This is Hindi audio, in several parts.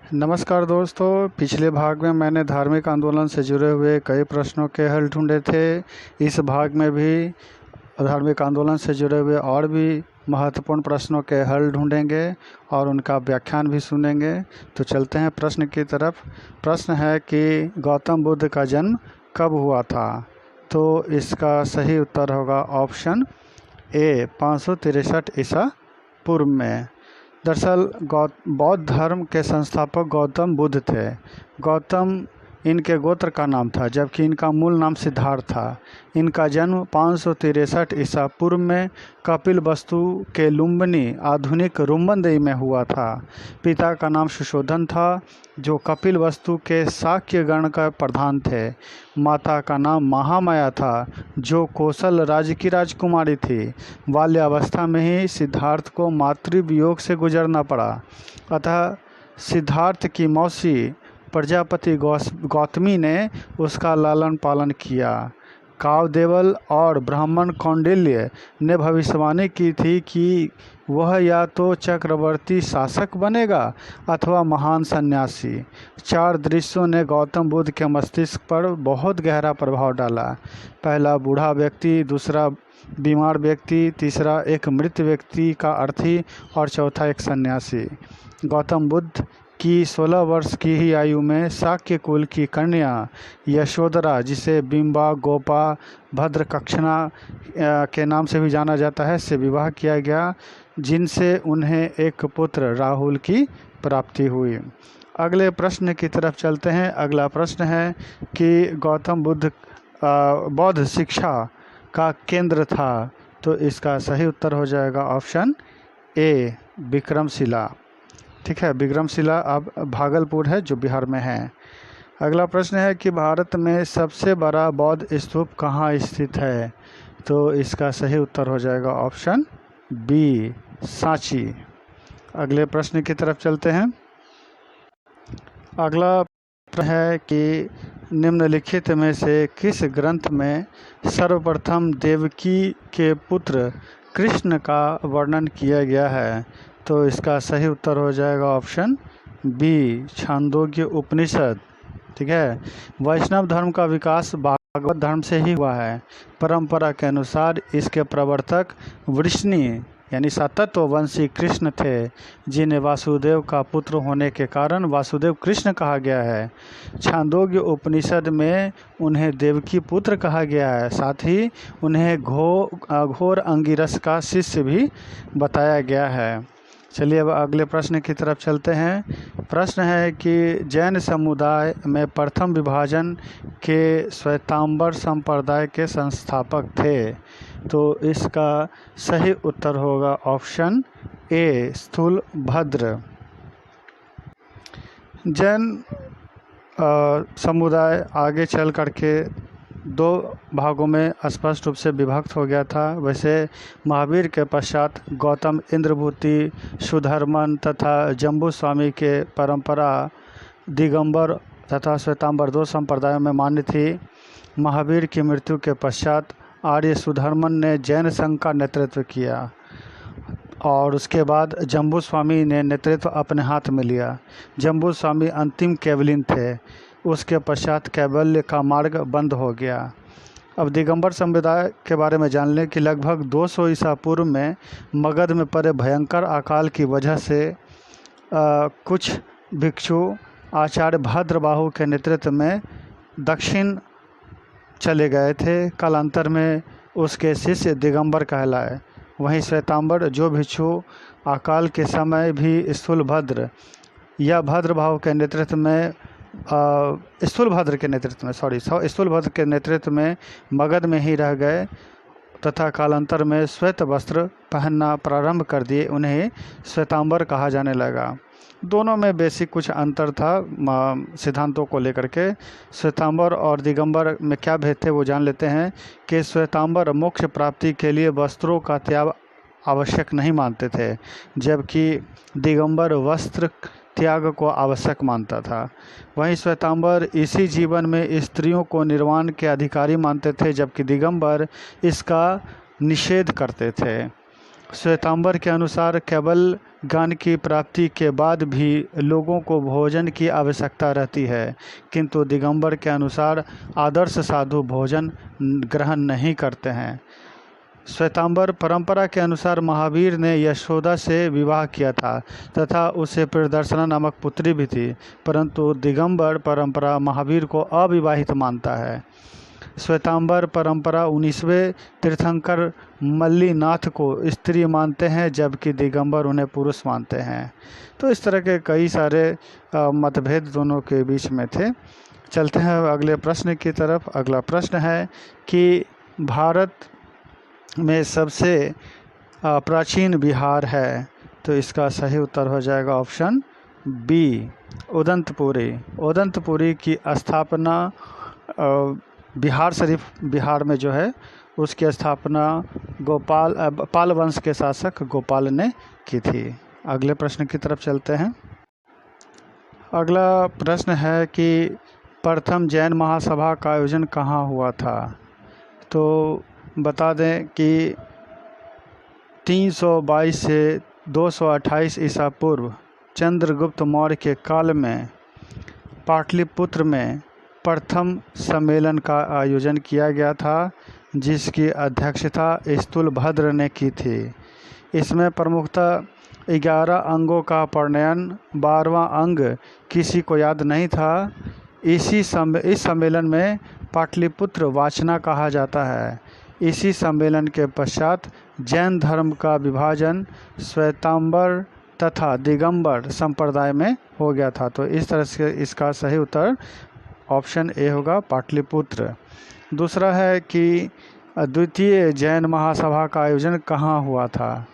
नमस्कार दोस्तों, पिछले भाग में मैंने धार्मिक आंदोलन से जुड़े हुए कई प्रश्नों के हल ढूंढे थे। इस भाग में भी धार्मिक आंदोलन से जुड़े हुए और भी महत्वपूर्ण प्रश्नों के हल ढूंढेंगे और उनका व्याख्यान भी सुनेंगे। तो चलते हैं प्रश्न की तरफ। प्रश्न है कि गौतम बुद्ध का जन्म कब हुआ था? तो इसका सही उत्तर होगा ऑप्शन ए, 563 ईसा पूर्व में। दरअसल बौद्ध धर्म के संस्थापक गौतम बुद्ध थे। गौतम इनके गोत्र का नाम था, जबकि इनका मूल नाम सिद्धार्थ था। इनका जन्म 563 ईसा पूर्व में कपिलवस्तु के लुम्बिनी आधुनिक रुम्बनदेही में हुआ था। पिता का नाम सुशोधन था, जो कपिलवस्तु के शाक्य गण का प्रधान थे। माता का नाम महामाया था, जो कोसल राज्य की राजकुमारी थी। बाल्यावस्था में ही सिद्धार्थ को मातृवियोग से गुजरना पड़ा, अतः सिद्धार्थ की मौसी प्रजापति गौतमी ने उसका लालन पालन किया। कावदेवल और ब्राह्मण कौंडिल्य ने भविष्यवाणी की थी कि वह या तो चक्रवर्ती शासक बनेगा अथवा महान सन्यासी। 4 दृश्यों ने गौतम बुद्ध के मस्तिष्क पर बहुत गहरा प्रभाव डाला। पहला बूढ़ा व्यक्ति, दूसरा बीमार व्यक्ति, तीसरा एक मृत व्यक्ति का अर्थी और चौथा एक सन्यासी। गौतम बुद्ध की 16 वर्ष की ही आयु में शाक्य कुल की कन्या यशोधरा, जिसे बिंबा गोपा भद्रकक्षणा के नाम से भी जाना जाता है, से विवाह किया गया, जिनसे उन्हें एक पुत्र राहुल की प्राप्ति हुई। अगले प्रश्न की तरफ चलते हैं। अगला प्रश्न है कि गौतम बुद्ध बौद्ध शिक्षा का केंद्र था। तो इसका सही उत्तर हो जाएगा ऑप्शन ए, विक्रमशिला। ठीक है, विक्रमशिला अब भागलपुर है, जो बिहार में है। अगला प्रश्न है कि भारत में सबसे बड़ा बौद्ध स्तूप कहाँ स्थित है? तो इसका सही उत्तर हो जाएगा ऑप्शन बी, सांची। अगले प्रश्न की तरफ चलते हैं। अगला प्रश्न है कि निम्नलिखित में से किस ग्रंथ में सर्वप्रथम देवकी के पुत्र कृष्ण का वर्णन किया गया है? तो इसका सही उत्तर हो जाएगा ऑप्शन बी, छांदोग्य उपनिषद। ठीक है, वैष्णव धर्म का विकास भागवत धर्म से ही हुआ है। परंपरा के अनुसार इसके प्रवर्तक वृष्णि यानी सातत्ववंशी कृष्ण थे, जिन्हें वासुदेव का पुत्र होने के कारण वासुदेव कृष्ण कहा गया है। छांदोग्य उपनिषद में उन्हें देवकी पुत्र कहा गया है। साथ ही उन्हें घोर अंगिरस का शिष्य भी बताया गया है। चलिए अब अगले प्रश्न की तरफ चलते हैं। प्रश्न है कि जैन समुदाय में प्रथम विभाजन के श्वेतांबर संप्रदाय के संस्थापक थे। तो इसका सही उत्तर होगा ऑप्शन ए, स्थूलभद्र। जैन समुदाय आगे चल करके 2 भागों में स्पष्ट रूप से विभक्त हो गया था। वैसे महावीर के पश्चात गौतम, इंद्रभूति, सुधर्मन तथा जम्बू स्वामी के परंपरा दिगंबर तथा श्वेतांबर 2 संप्रदायों में मान्य थी। महावीर की मृत्यु के पश्चात आर्य सुधर्मन ने जैन संघ का नेतृत्व किया और उसके बाद जम्बू स्वामी ने नेतृत्व अपने हाथ में लिया। जम्बू स्वामी अंतिम कैवलिन थे। उसके पश्चात कैवल्य का मार्ग बंद हो गया। अब दिगंबर समुदाय के बारे में जान लें कि लगभग 200 ईसा पूर्व में मगध में पड़े भयंकर अकाल की वजह से कुछ भिक्षु आचार्य भद्रबाहु के नेतृत्व में दक्षिण चले गए थे। कालांतर में उसके शिष्य दिगंबर कहलाए। वहीं श्वेतांबर, जो भिक्षु अकाल के समय भी स्थूलभद्र या भद्रबाहु के नेतृत्व में स्थूलभद्र के नेतृत्व में मगध में ही रह गए तथा कालांतर में श्वेत वस्त्र पहनना प्रारंभ कर दिए, उन्हें श्वेतांबर कहा जाने लगा। दोनों में बेसिक कुछ अंतर था सिद्धांतों को लेकर के। श्वेतांबर और दिगंबर में क्या भेद थे वो जान लेते हैं कि श्वेतांबर मोक्ष प्राप्ति के लिए वस्त्रों का त्याग आवश्यक नहीं मानते थे, जबकि दिगंबर वस्त्र त्याग को आवश्यक मानता था। वहीं श्वेतांबर इसी जीवन में स्त्रियों को निर्वाण के अधिकारी मानते थे, जबकि दिगंबर इसका निषेध करते थे। श्वेतांबर के अनुसार केवल ज्ञान की प्राप्ति के बाद भी लोगों को भोजन की आवश्यकता रहती है, किंतु दिगंबर के अनुसार आदर्श साधु भोजन ग्रहण नहीं करते हैं। श्वेतांबर परंपरा के अनुसार महावीर ने यशोदा से विवाह किया था तथा उसे प्रियदर्शना नामक पुत्री भी थी, परंतु दिगंबर परंपरा महावीर को अविवाहित मानता है। श्वेतांबर परंपरा 19वें तीर्थंकर मल्लीनाथ को स्त्री मानते हैं, जबकि दिगंबर उन्हें पुरुष मानते हैं। तो इस तरह के कई सारे मतभेद दोनों के बीच में थे। चलते हैं अगले प्रश्न की तरफ। अगला प्रश्न है कि भारत में सबसे प्राचीन विहार है, तो इसका सही उत्तर हो जाएगा ऑप्शन बी, उदंतपुरी। उदंतपुरी की स्थापना बिहार शरीफ बिहार में जो है उसकी स्थापना पाल वंश के शासक गोपाल ने की थी। अगले प्रश्न की तरफ चलते हैं। अगला प्रश्न है कि प्रथम जैन महासभा का आयोजन कहाँ हुआ था। तो बता दें कि 322 से 228 ईसा पूर्व चंद्रगुप्त मौर्य के काल में पाटलिपुत्र में प्रथम सम्मेलन का आयोजन किया गया था, जिसकी अध्यक्षता स्थूलभद्र ने की थी। इसमें प्रमुखतः 11 अंगों का प्रणयन, 12वां अंग किसी को याद नहीं था। इस सम्मेलन में पाटलिपुत्र वाचना कहा जाता है। इसी सम्मेलन के पश्चात जैन धर्म का विभाजन श्वेतांबर तथा दिगंबर संप्रदाय में हो गया था। तो इस तरह से इसका सही उत्तर ऑप्शन ए होगा, पाटलिपुत्र। दूसरा है कि द्वितीय जैन महासभा का आयोजन कहाँ हुआ था।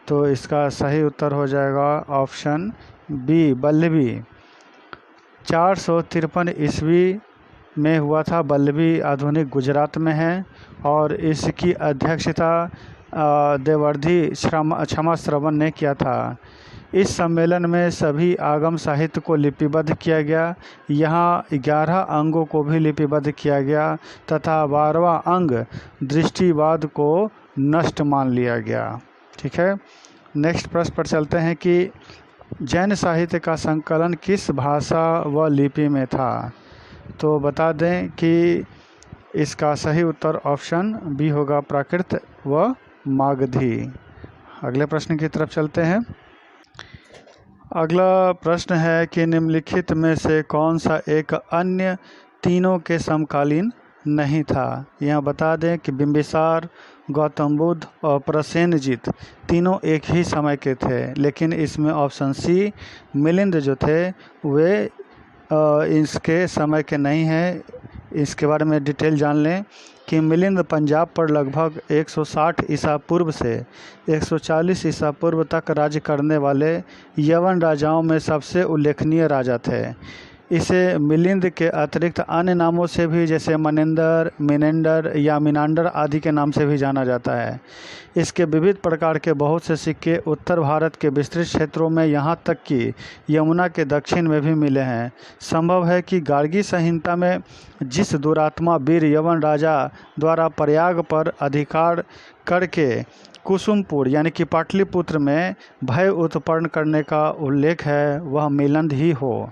तो इसका सही उत्तर हो जाएगा ऑप्शन बी, बल्लभी। 453 ईस्वी में हुआ था। बल्लभी आधुनिक गुजरात में है और इसकी अध्यक्षता देवर्धि क्षमा श्रवण ने किया था। इस सम्मेलन में सभी आगम साहित्य को लिपिबद्ध किया गया। यहाँ 11 अंगों को भी लिपिबद्ध किया गया तथा 12वां अंग दृष्टिवाद को नष्ट मान लिया गया। ठीक है, नेक्स्ट प्रश्न पर चलते हैं कि जैन साहित्य का संकलन किस भाषा व लिपि में था। तो बता दें कि इसका सही उत्तर ऑप्शन बी होगा, प्राकृत व मागधी। अगले प्रश्न की तरफ चलते हैं। अगला प्रश्न है कि निम्नलिखित में से कौन सा एक अन्य तीनों के समकालीन नहीं था। यहाँ बता दें कि बिंबिसार, गौतम बुद्ध और प्रसेनजीत तीनों एक ही समय के थे, लेकिन इसमें ऑप्शन सी मिलिंद जो थे वे इसके समय के नहीं हैं। इसके बारे में डिटेल जान लें कि मिलिंद पंजाब पर लगभग 160 ईसा पूर्व से 140 ईसा पूर्व तक राज्य करने वाले यवन राजाओं में सबसे उल्लेखनीय राजा थे। इसे मिलिंद के अतिरिक्त अन्य नामों से भी, जैसे मनेंदर, मिनेंडर या मिनांडर आदि के नाम से भी जाना जाता है। इसके विविध प्रकार के बहुत से सिक्के उत्तर भारत के विस्तृत क्षेत्रों में, यहाँ तक कि यमुना के दक्षिण में भी मिले हैं। संभव है कि गार्गी संहिता में जिस दुरात्मा वीर यवन राजा द्वारा प्रयाग पर अधिकार करके कुसुमपुर यानी कि पाटलिपुत्र में भय उत्पन्न करने का उल्लेख है, वह मिलिंद ही हो।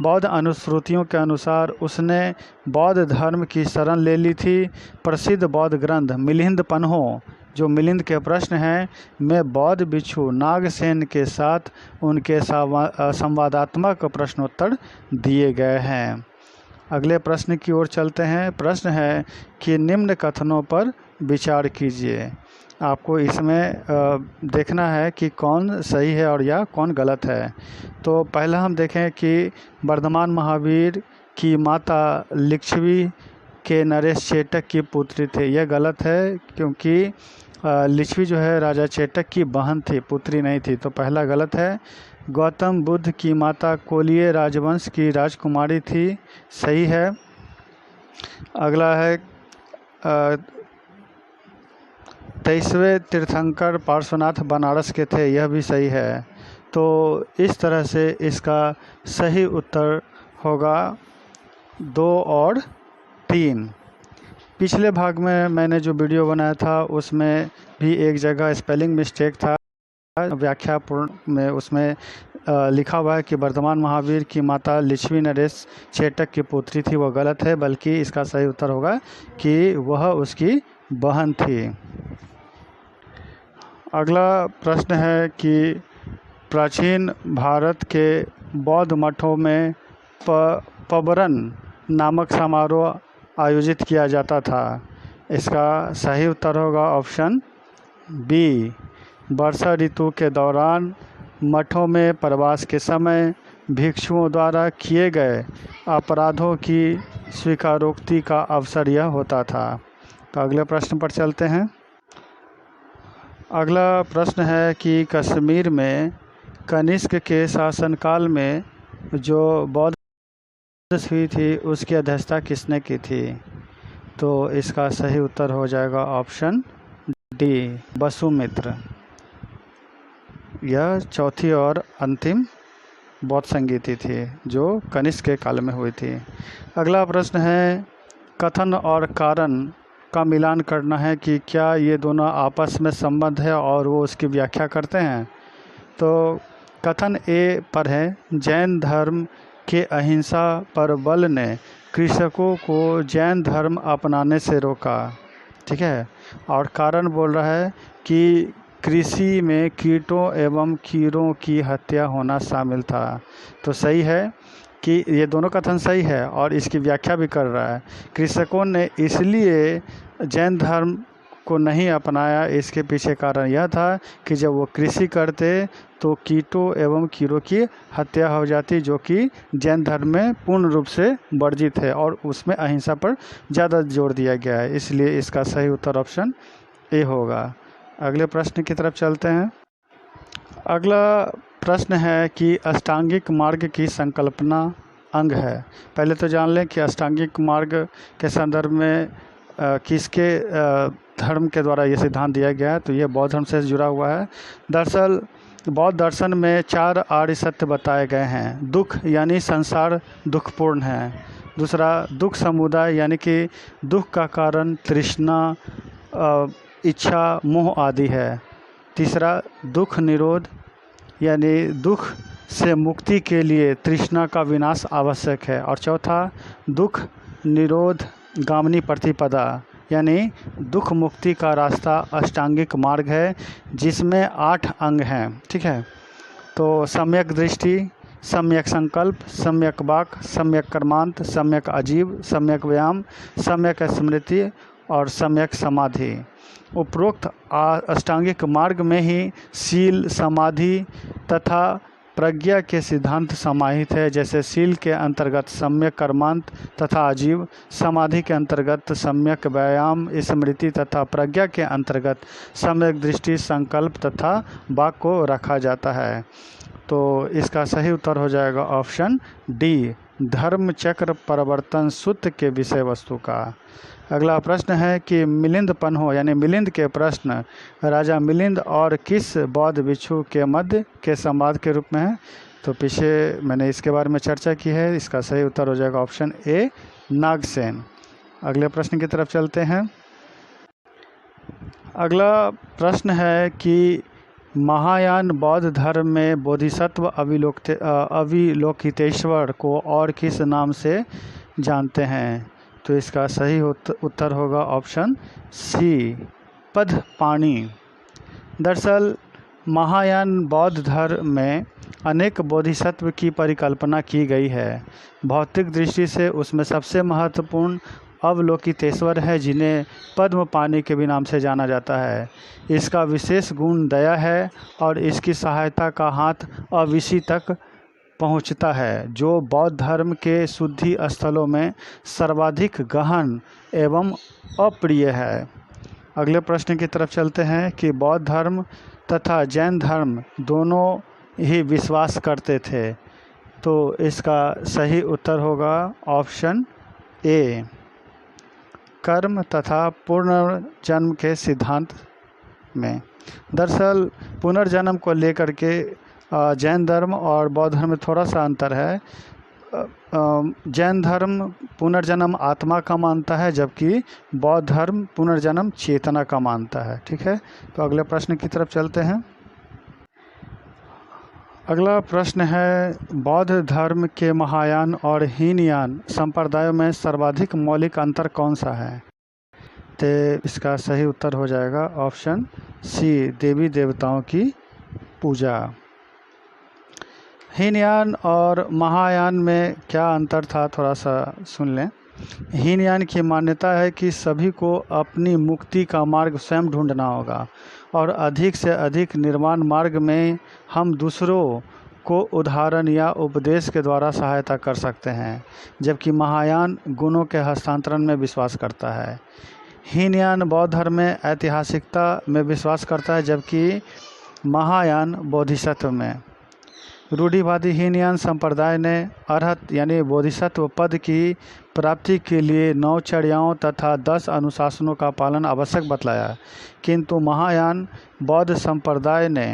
बौद्ध अनुश्रुतियों के अनुसार उसने बौद्ध धर्म की शरण ले ली थी। प्रसिद्ध बौद्ध ग्रंथ मिलिंद पन्हो, जो मिलिंद के प्रश्न हैं, में बौद्ध भिक्षु नागसेन के साथ उनके संवादात्मक प्रश्नोत्तर दिए गए हैं। अगले प्रश्न की ओर चलते हैं। प्रश्न है कि निम्न कथनों पर विचार कीजिए। आपको इसमें देखना है कि कौन सही है और या कौन गलत है। तो पहला हम देखें कि वर्धमान महावीर की माता लिच्छवी के नरेश चेटक की पुत्री थी। यह गलत है, क्योंकि लिच्छवी जो है राजा चेटक की बहन थी, पुत्री नहीं थी। तो पहला गलत है। गौतम बुद्ध की माता कोलिय राजवंश की राजकुमारी थी, सही है। अगला है 23वें तीर्थंकर पार्श्वनाथ बनारस के थे, यह भी सही है। तो इस तरह से इसका सही उत्तर होगा 2 और 3। पिछले भाग में मैंने जो वीडियो बनाया था उसमें भी एक जगह स्पेलिंग मिस्टेक था। व्याख्या पूर्ण में उसमें लिखा हुआ है कि वर्धमान महावीर की माता लिच्छवी नरेश चेटक की पुत्री थी, वो गलत है, बल्कि इसका सही उत्तर होगा कि वह उसकी बहन थी। अगला प्रश्न है कि प्राचीन भारत के बौद्ध मठों में पबरन नामक समारोह आयोजित किया जाता था। इसका सही उत्तर होगा ऑप्शन बी। वर्षा ऋतु के दौरान मठों में प्रवास के समय भिक्षुओं द्वारा किए गए अपराधों की स्वीकारोक्ति का अवसर यह होता था। तो अगले प्रश्न पर चलते हैं। अगला प्रश्न है कि कश्मीर में कनिष्क के शासनकाल में जो बौद्ध हुई थी उसकी अध्यक्षता किसने की थी? तो इसका सही उत्तर हो जाएगा ऑप्शन डी, वसुमित्र। यह चौथी और अंतिम बौद्ध संगीति थी जो कनिष्क के काल में हुई थी। अगला प्रश्न है कथन और कारण का मिलान करना है कि क्या ये दोनों आपस में संबंध है और वो उसकी व्याख्या करते हैं। तो कथन ए पर है, जैन धर्म के अहिंसा पर बल ने कृषकों को जैन धर्म अपनाने से रोका। ठीक है। और कारण बोल रहा है कि कृषि में कीटों एवं कीड़ों की हत्या होना शामिल था। तो सही है कि ये दोनों कथन सही है और इसकी व्याख्या भी कर रहा है। कृषकों ने इसलिए जैन धर्म को नहीं अपनाया, इसके पीछे कारण यह था कि जब वो कृषि करते तो कीटों एवं कीड़ों की हत्या हो जाती, जो कि जैन धर्म में पूर्ण रूप से वर्जित है और उसमें अहिंसा पर ज़्यादा जोर दिया गया है। इसलिए इसका सही उत्तर ऑप्शन ए होगा। अगले प्रश्न की तरफ चलते हैं। अगला प्रश्न है कि अष्टांगिक मार्ग की संकल्पना अंग है। पहले तो जान लें कि अष्टांगिक मार्ग के संदर्भ में किसके धर्म के द्वारा ये सिद्धांत दिया गया है। तो ये बौद्ध धर्म से जुड़ा हुआ है। दरअसल बौद्ध दर्शन में 4 आर्य सत्य बताए गए हैं। दुख यानी संसार दुखपूर्ण है। दूसरा दुख समुदाय यानी कि दुख का कारण तृष्णा, इच्छा, मोह आदि है। तीसरा दुख निरोध यानी दुख से मुक्ति के लिए तृष्णा का विनाश आवश्यक है। और चौथा दुख निरोध गामिनी प्रतिपदा यानी दुख मुक्ति का रास्ता अष्टांगिक मार्ग है, जिसमें 8 अंग हैं। ठीक है। तो सम्यक दृष्टि, सम्यक संकल्प, सम्यक वाक, सम्यक कर्मांत, सम्यक आजीव, सम्यक व्यायाम, सम्यक स्मृति और सम्यक समाधि। उपरोक्त अष्टांगिक मार्ग में ही शील, समाधि तथा प्रज्ञा के सिद्धांत समाहित है। जैसे शील के अंतर्गत सम्यक कर्मांत तथा आजीव, समाधि के अंतर्गत सम्यक व्यायाम, स्मृति तथा प्रज्ञा के अंतर्गत सम्यक दृष्टि, संकल्प तथा वाक को रखा जाता है। तो इसका सही उत्तर हो जाएगा ऑप्शन डी, धर्म चक्र परिवर्तन सूत्र के विषय वस्तु का। अगला प्रश्न है कि मिलिंद पन्हो यानी मिलिंद के प्रश्न राजा मिलिंद और किस बौद्ध भिक्षु के मध्य के संवाद के रूप में है। तो पीछे मैंने इसके बारे में चर्चा की है। इसका सही उत्तर हो जाएगा ऑप्शन ए, नागसेन। अगले प्रश्न की तरफ चलते हैं। अगला प्रश्न है कि महायान बौद्ध धर्म में बोधिसत्व अविलोकितेश्वर को और किस नाम से जानते हैं। तो इसका सही उत्तर होगा ऑप्शन सी, पद्मपाणि। दरअसल महायान बौद्ध धर्म में अनेक बोधिसत्व की परिकल्पना की गई है। भौतिक दृष्टि से उसमें सबसे महत्वपूर्ण अवलोकितेश्वर है, जिन्हें पद्मपाणि के भी नाम से जाना जाता है। इसका विशेष गुण दया है और इसकी सहायता का हाथ अविशी तक पहुंचता है, जो बौद्ध धर्म के शुद्धि स्थलों में सर्वाधिक गहन एवं अप्रिय है। अगले प्रश्न की तरफ चलते हैं कि बौद्ध धर्म तथा जैन धर्म दोनों ही विश्वास करते थे। तो इसका सही उत्तर होगा ऑप्शन ए, कर्म तथा पुनर्जन्म के सिद्धांत में। दरअसल पुनर्जन्म को लेकर के जैन धर्म और बौद्ध धर्म में थोड़ा सा अंतर है। जैन धर्म पुनर्जन्म आत्मा का मानता है, जबकि बौद्ध धर्म पुनर्जन्म चेतना का मानता है। ठीक है। तो अगले प्रश्न की तरफ चलते हैं। अगला प्रश्न है, बौद्ध धर्म के महायान और हीनयान संप्रदायों में सर्वाधिक मौलिक अंतर कौन सा है? तो इसका सही उत्तर हो जाएगा ऑप्शन सी, देवी देवताओं की पूजा। हीनयान और महायान में क्या अंतर था, थोड़ा सा सुन लें। हीनयान की मान्यता है कि सभी को अपनी मुक्ति का मार्ग स्वयं ढूंढना होगा और अधिक से अधिक निर्वाण मार्ग में हम दूसरों को उदाहरण या उपदेश के द्वारा सहायता कर सकते हैं, जबकि महायान गुणों के हस्तांतरण में विश्वास करता है। हीनयान बौद्ध धर्म में ऐतिहासिकता में विश्वास करता है, जबकि महायान बोधिसत्व में। रूढ़िवादी हीनयान संप्रदाय ने अरहत यानी बोधिसत्व पद की प्राप्ति के लिए 9 चर्याओं तथा 10 अनुशासनों का पालन आवश्यक बतलाया, किंतु महायान बौद्ध संप्रदाय ने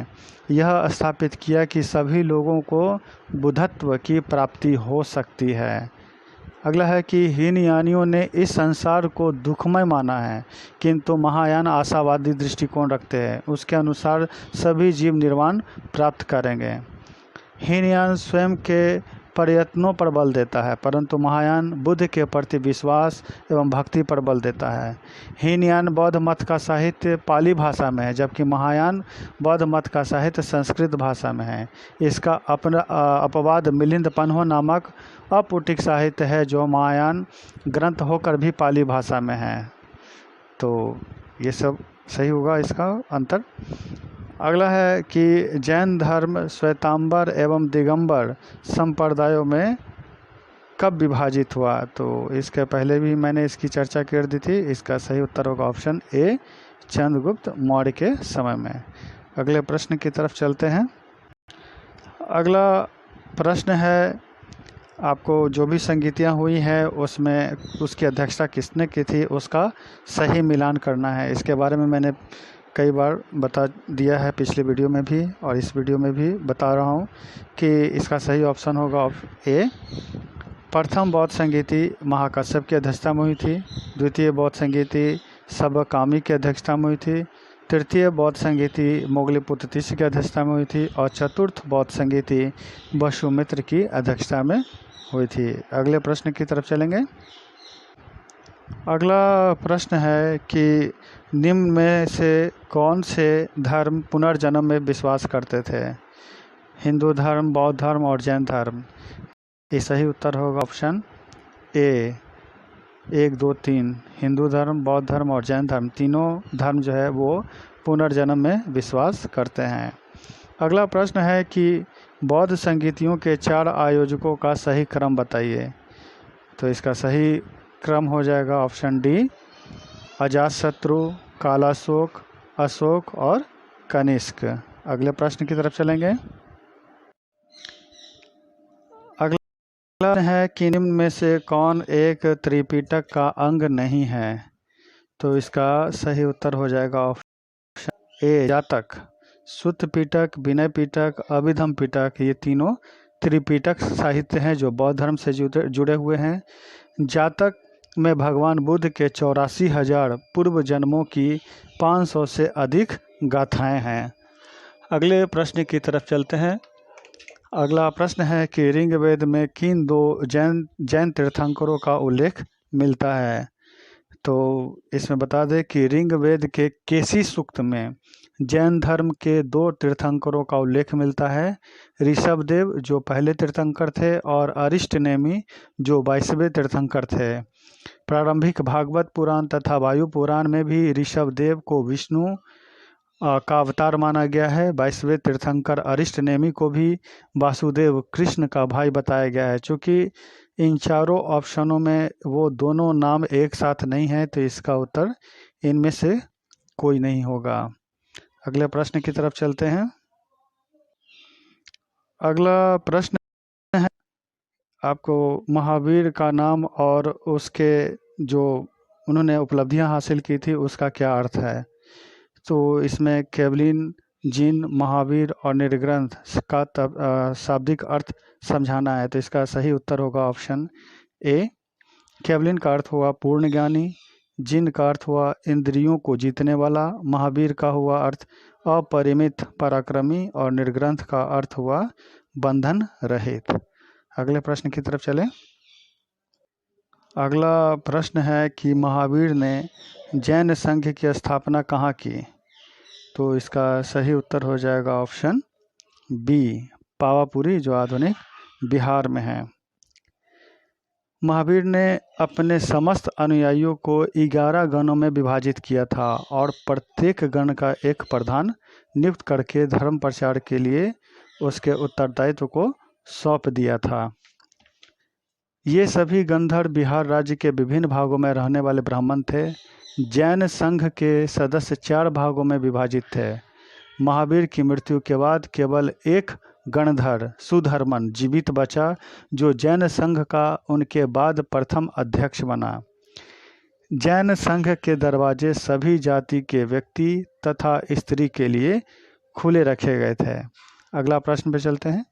यह स्थापित किया कि सभी लोगों को बुद्धत्व की प्राप्ति हो सकती है। अगला है कि हीनयानियों ने इस संसार को दुखमय माना है, किंतु महायान आशावादी दृष्टिकोण रखते हैं। उसके अनुसार सभी जीव निर्वाण प्राप्त करेंगे। हीनयान स्वयं के प्रयत्नों पर बल देता है, परंतु महायान बुद्ध के प्रति विश्वास एवं भक्ति पर बल देता है। हीनयान बौद्ध मत का साहित्य पाली भाषा में है, जबकि महायान बौद्ध मत का साहित्य संस्कृत भाषा में है। इसका अपना अपवाद मिलिंद पन्हो नामक अपुटिक साहित्य है, जो महायान ग्रंथ होकर भी पाली भाषा में है। तो ये सब सही होगा इसका अंतर। अगला है कि जैन धर्म श्वेतांबर एवं दिगंबर संप्रदायों में कब विभाजित हुआ? तो इसके पहले भी मैंने इसकी चर्चा कर दी थी। इसका सही उत्तर होगा ऑप्शन ए, चंद्रगुप्त मौर्य के समय में। अगले प्रश्न की तरफ चलते हैं। अगला प्रश्न है, आपको जो भी संगीतियाँ हुई हैं उसमें उसकी अध्यक्षता किसने की थी, उसका सही मिलान करना है। इसके बारे में मैंने कई बार बता दिया है, पिछले वीडियो में भी और इस वीडियो में भी बता रहा हूँ कि इसका सही ऑप्शन होगा ए। प्रथम बौद्ध संगीति महाकश्यप की अध्यक्षता में हुई थी। द्वितीय बौद्ध संगीति सबकामी की अध्यक्षता में हुई थी। तृतीय बौद्ध संगीति मोगलीपुत्र तीसरे की अध्यक्षता में हुई थी और चतुर्थ बौद्ध संगीति वसुमित्र की अध्यक्षता में हुई थी। अगले प्रश्न की तरफ चलेंगे। अगला प्रश्न है कि निम्न में से कौन से धर्म पुनर्जन्म में विश्वास करते थे? हिंदू धर्म, बौद्ध धर्म और जैन धर्म। ये सही उत्तर होगा ऑप्शन ए, 1, 2, 3। हिंदू धर्म, बौद्ध धर्म और जैन धर्म, तीनों धर्म जो है वो पुनर्जन्म में विश्वास करते हैं। अगला प्रश्न है कि बौद्ध संगीतियों के 4 आयोजकों का सही क्रम बताइए। तो इसका सही क्रम हो जाएगा ऑप्शन डी, अजातशत्रु, कालाशोक, अशोक और कनिष्क। अगले प्रश्न की तरफ चलेंगे। अगला है कि निम्न में से कौन एक त्रिपिटक का अंग नहीं है? तो इसका सही उत्तर हो जाएगा ऑप्शन ए, जातक। सुत्त पिटक, विनय पिटक, अभिधम पिटक, ये तीनों त्रिपिटक साहित्य हैं जो बौद्ध धर्म से जुड़े हुए हैं। जातक में भगवान बुद्ध के 84,000 पूर्व जन्मों की 500 से अधिक गाथाएं हैं। अगले प्रश्न की तरफ चलते हैं। अगला प्रश्न है कि ऋग्वेद में किन 2 जैन तीर्थंकरों का उल्लेख मिलता है? तो इसमें बता दें कि ऋग्वेद के केसी सूक्त में जैन धर्म के 2 तीर्थंकरों का उल्लेख मिलता है। ऋषभदेव जो पहले तीर्थंकर थे और अरिष्टनेमी जो 22वें तीर्थंकर थे। प्रारंभिक भागवत पुराण तथा वायु पुराण में भी ऋषभदेव को विष्णु का अवतार माना गया है। 22वें तीर्थंकर अरिष्टनेमी को भी वासुदेव कृष्ण का भाई बताया गया है। चूँकि इन चारों ऑप्शनों में वो दोनों नाम एक साथ नहीं है, तो इसका उत्तर इनमें से कोई नहीं होगा। अगले प्रश्न की तरफ चलते हैं। अगला प्रश्न है, आपको महावीर का नाम और उसके जो उन्होंने उपलब्धियां हासिल की थी उसका क्या अर्थ है? तो इसमें केवलिन, जिन, महावीर और निर्ग्रंथ का शाब्दिक अर्थ समझाना है। तो इसका सही उत्तर होगा ऑप्शन ए। केवलिन का अर्थ हुआ पूर्ण ज्ञानी, जिन का अर्थ हुआ इंद्रियों को जीतने वाला, महावीर का हुआ अर्थ अपरिमित पराक्रमी और निर्ग्रंथ का अर्थ हुआ बंधन रहित। अगले प्रश्न की तरफ चलें। अगला प्रश्न है कि महावीर ने जैन संघ की स्थापना कहाँ की? तो इसका सही उत्तर हो जाएगा ऑप्शन बी, पावापुरी, जो आधुनिक बिहार में है। महावीर ने अपने समस्त अनुयायियों को 11 गणों में विभाजित किया था और प्रत्येक गण का एक प्रधान नियुक्त करके धर्म प्रचार के लिए उसके उत्तरदायित्व को सौंप दिया था। ये सभी गंधर्व बिहार राज्य के विभिन्न भागों में रहने वाले ब्राह्मण थे। जैन संघ के सदस्य 4 भागों में विभाजित थे। महावीर की मृत्यु के बाद केवल एक गणधर सुधर्मन जीवित बचा, जो जैन संघ का उनके बाद प्रथम अध्यक्ष बना। जैन संघ के दरवाजे सभी जाति के व्यक्ति तथा स्त्री के लिए खुले रखे गए थे। अगला प्रश्न पे चलते हैं।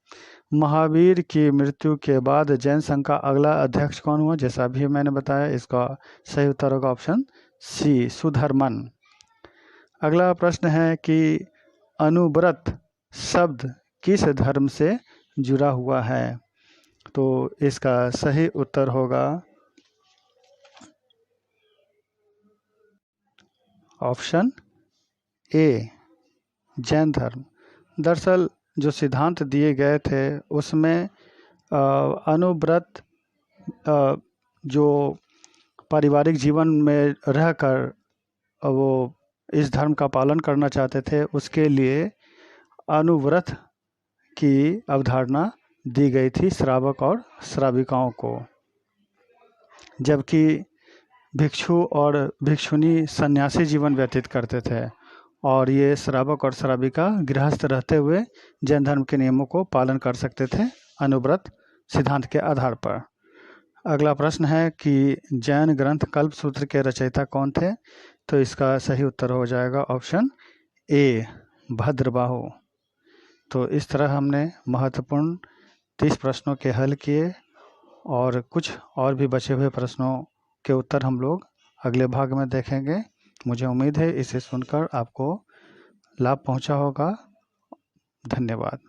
महावीर की मृत्यु के बाद जैन संघ का अगला अध्यक्ष कौन हुआ? जैसा अभी मैंने बताया, इसका सही उत्तर होगा ऑप्शन सी, सुधर्मन। अगला प्रश्न है कि अनुव्रत शब्द किस धर्म से जुड़ा हुआ है? तो इसका सही उत्तर होगा ऑप्शन ए, जैन धर्म। दरअसल जो सिद्धांत दिए गए थे उसमें अनुव्रत जो पारिवारिक जीवन में रहकर वो इस धर्म का पालन करना चाहते थे, उसके लिए अनुव्रत की अवधारणा दी गई थी श्रावक और श्राविकाओं को, जबकि भिक्षु और भिक्षुनी सन्यासी जीवन व्यतीत करते थे और ये श्रावक और श्राविका गृहस्थ रहते हुए जैन धर्म के नियमों को पालन कर सकते थे अनुव्रत सिद्धांत के आधार पर। अगला प्रश्न है कि जैन ग्रंथ कल्पसूत्र के रचयिता कौन थे? तो इसका सही उत्तर हो जाएगा ऑप्शन ए, भद्रबाहु। तो इस तरह हमने महत्वपूर्ण 30 प्रश्नों के हल किए और कुछ और भी बचे हुए प्रश्नों के उत्तर हम लोग अगले भाग में देखेंगे। मुझे उम्मीद है इसे सुनकर आपको लाभ पहुंचा होगा। धन्यवाद।